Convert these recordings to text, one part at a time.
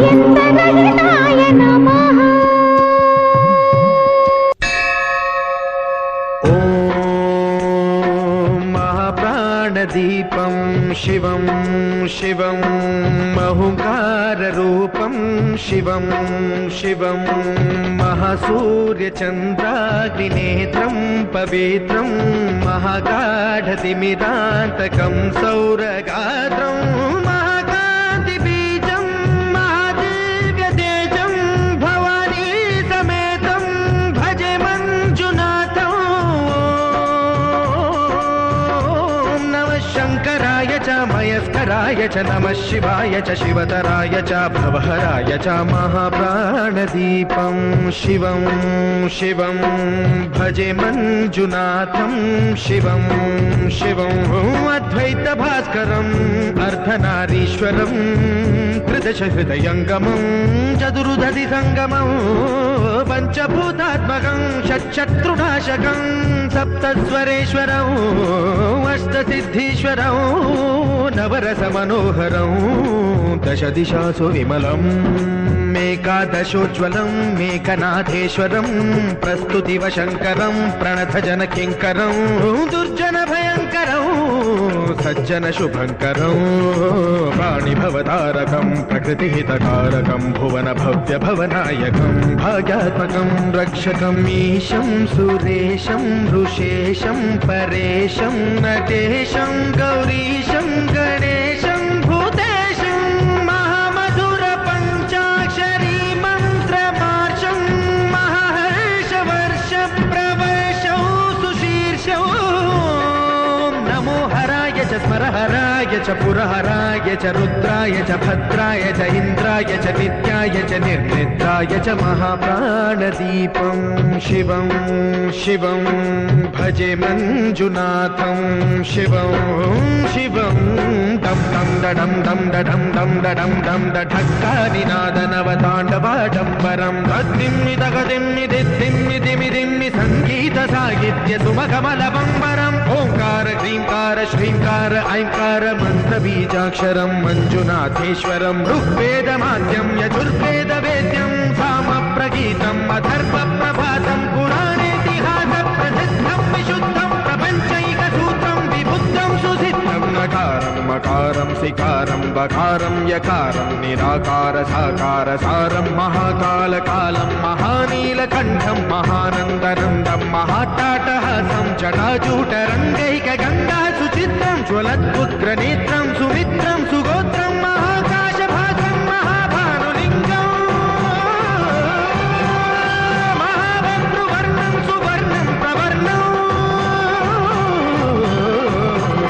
यन्तनहिताय नमः। महाप्राणदीपं शिवं शिवं महुङ्काररूपं शिवं शिवं महासूर्यचन्द्राग्निनेत्रं पवित्रं महागाढतिमिरान्तकं सौरगात्रं महाकान्तिबीजं महादिव्यतेजं भवानी समेतं भजे मञ्जुनाथं। शङ्कराय च मयस्कराय च नमः शिवाय च शिवतराय च भवहराय च महाप्राणदीपं शिवं शिवं भजे मञ्जुनाथं शिवं शिवं अद्वैतभास्करम् अर्धनारीश्वरं त्रिदशहृदयङ्गमं चतुर्दधिसङ्गमं पञ्चभूतात्मकं षट्शत्रुनाशकं सप्तस्वरेश्वरं अष्टसिद्धीश्वरं नवरसमनोहरं दशदिशासु विमलम् एकादशोज्ज्वलं मेघनाथेश्वरं प्रस्तुतिवशङ्करं प्रणतजनकिङ्करं दुर्जनभयङ्करं सज्जनशुभङ्करं प्राणिभवतारकं प्रकृतिहितकारकं भुवनभव्यभवनायकं भाग्यात्मकं रक्षकम् ईशं सुरेशं ऋषेशं परेशं नटेशं गौरीशं गणेशं भूतेशं महामधुरपञ्चाक्षरी मन्त्रमार्षं महाहर्षवर्षप्रवर्षौ सुशीर्षौ नमो हराय च स्मरहराय च पुरहराय च रुद्राय च भद्राय च इन्द्राय च नित्याय च निर्निद्राय च महाप्राणदीपं शिवं शिवं भजे मञ्जुनाथं शिवं शिवं दं दं दडं दं दडं दं दडं दं दढक्कानिनादनवताण्डवाडम्बरं तद्दिम्मि तगदिम्मि दिद्दिम्मि दिमिदिम्मि सङ्गीतसाहित्य सुमकमलबम्बरम् ओङ्कार ह्रीङ्कार श्रीङ्कार ऐङ्कार मन्त्रबीजाक्षरं मञ्जुनाथेश्वरं ऋग्वेदमाद्यं यजुर्वेदवेद्यं सामप्रगीतम् अथर्वप्रभातं पुराणेतिहासप्रसिद्धं विशुद्धं प्रपञ्चैकसूत्रं विबुद्धं सुसिद्धं नकारं मकारं सिकारं बकारं यकारं निराकार साकार सारं महाकालकालं महानीलकण्ठं महानन्दनन्दं महाट्टाटहासं जटाजूटरङ्गैकगङ्गा सुचित्रं ज्वलद्उग्रनेत्रं सुमित्रं सुगोत्रं महाकाशभासं महाभानुलिङ्गं महाभद्रुवर्णं सुवर्णं प्रवर्णं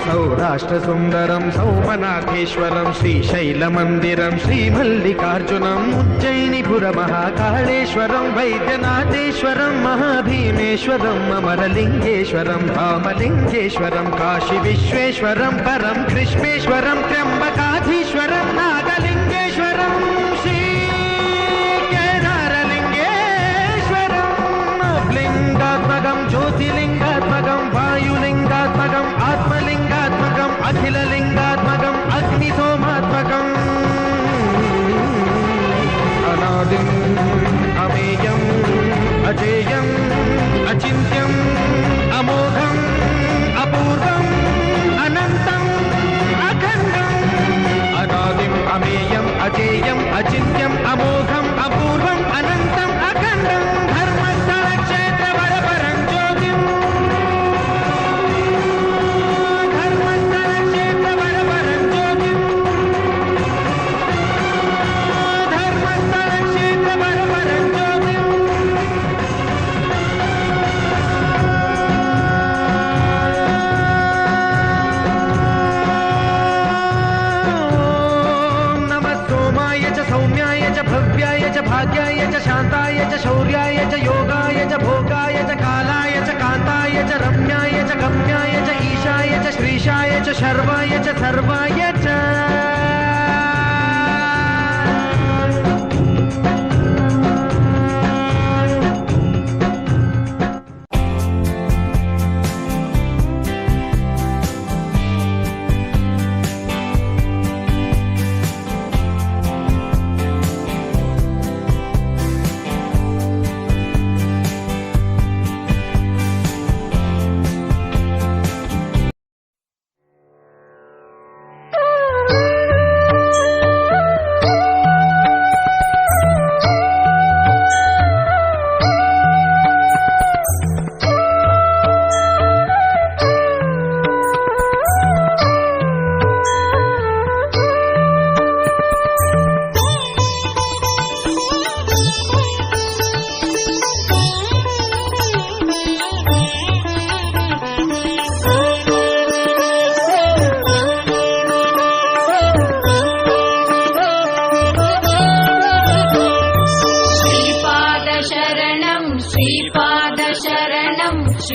सौराष्ट्रसुन्दरं सौमनाथेश्वरं श्रीशैलमन्दिरं श्रीमल्लिकार्जुनम् उज्जयिनीपुरमहाकाळेश्वरं वैद्यनाथेश्वरं महाभीमेश्वरं अमरलिङ्गेश्वरं धामलिङ्गेश्वरं काशीविश्वेश्वरं परं कृष्णेश्वरं त्र्यम्बकाधीश्वरं नागलिङ्गेश्वरं श्रीकेदारलिङ्गेश्वरं लिङ्गात्मकं ज्योतिलिङ्गात्मकं वायुलिङ्गात्मकम् आत्मलिङ्गात्मकम् अखिललिङ्गात्मकम् अग्निसोमात्मकम् अनादिम् अमेयम् अजेयम् अचिन्त्यम् अमोघम् अपूर्वम् अनन्तम् अखण्डम् अनादिम् अमेयम् अजेयम् अचिन्त्यम् अमोघम् अपूर्वम् अनन्तम् अखण्डम् धर्मस्थलक्षेत्रवरपरं ज्योतिम् धर्मस्थलक्षेत्रवरपरं ज्योतिम् धर्मस्थलक्षेत्रवरपरं ज्योतिम् सौम्याय च भव्याय च भाग्याय च शान्ताय च शौर्याय च योगाय च भोगाय च कालाय च कान्ताय च रम्याय च गम्याय च ईशाय च श्रीशाय च शर्वाय च सर्वाय च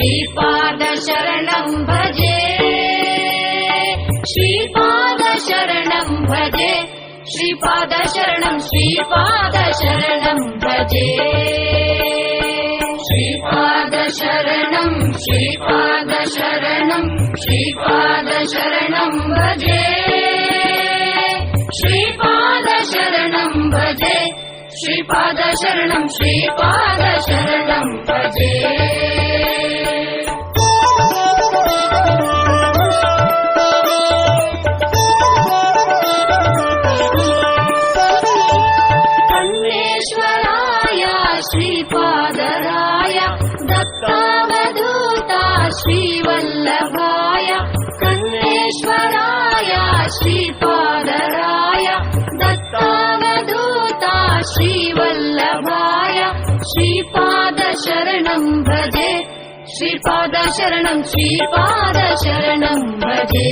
श्रीपादशरणं भजे श्रीपादशरणं भजे श्रीपादशरणं श्रीपादशरणं भजे श्रीपादशरणं श्रीपादशरणं श्रीपादशरणं भजे श्रीपादशरणं भजे श्रीपादशरणं श्रीपादशरणं भजे कन्नेश्वराय श्रीपादराय दत्तावधूता श्रीवल्लभाय कन्नेश्वराय श्रीपादराय दत्तावधूता श्रीवल्लभाय श्रीपादशरणं भजे श्रीपादशरणं श्रीपादशरणं भजे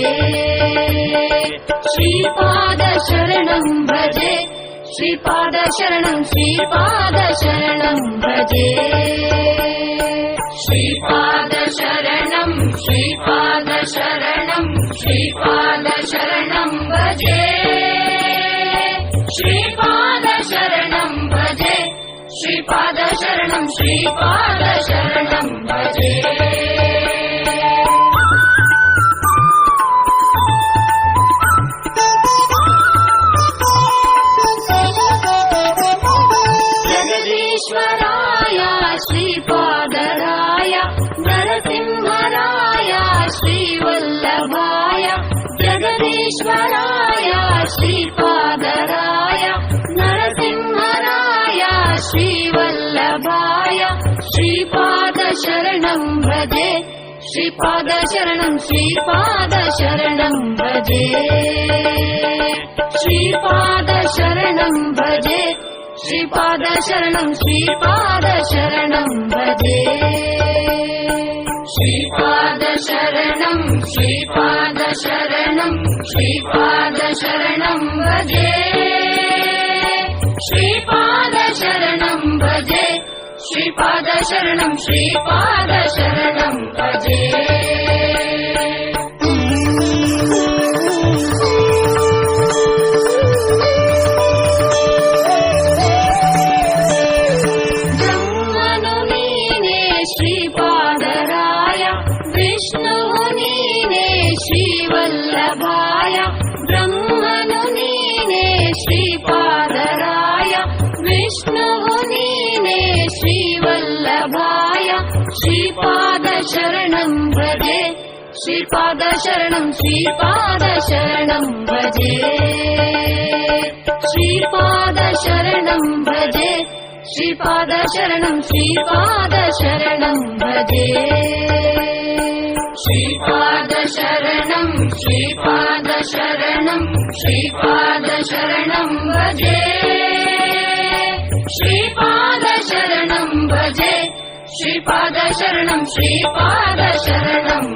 श्रीपादशरणं भजे श्रीपादशरणं श्रीपादशरणं भजे श्रीपादशरणं श्रीपादशरणं श्रीपादशरणं भजे श्रीपादशरणं भजे श्रीपादशरणं श्रीपादशरणं भजे जगदीश्वराय श्रीपादराय नरसिंहराय श्रीवल्लभाय जगदीश्वराय श्रीपादराय नरसिंहराय श्रीवल्लभाय श्रीपादशरणं भजे श्रीपादशरणं श्रीपादशरणं भजे श्रीपादशरणं भजे श्रीपादशरणं श्रीपादशरणं भजे श्रीपादशरणं श्रीपादशरणं श्रीपादशरणं भजे श्रीपादशरणं भजे श्रीपादशरणं श्रीपादशरणं भजे श्रीपादराय विष्णुमुनीने श्रीवल्लभाय ब्रह्मनुनीने श्रीपादराय विष्णुमुनीने श्रीवल्लभाय श्रीपादशरणं भजे श्रीपादशरणं श्रीपादशरणं भजे श्रीपादशरणं भजे श्रीपादशरणं श्रीपादशरणं भजे श्रीपादशरणं श्रीपादशरणं श्रीपादशरणं भजे श्रीपादशरणं भजे श्रीपादशरणं श्रीपादशरणं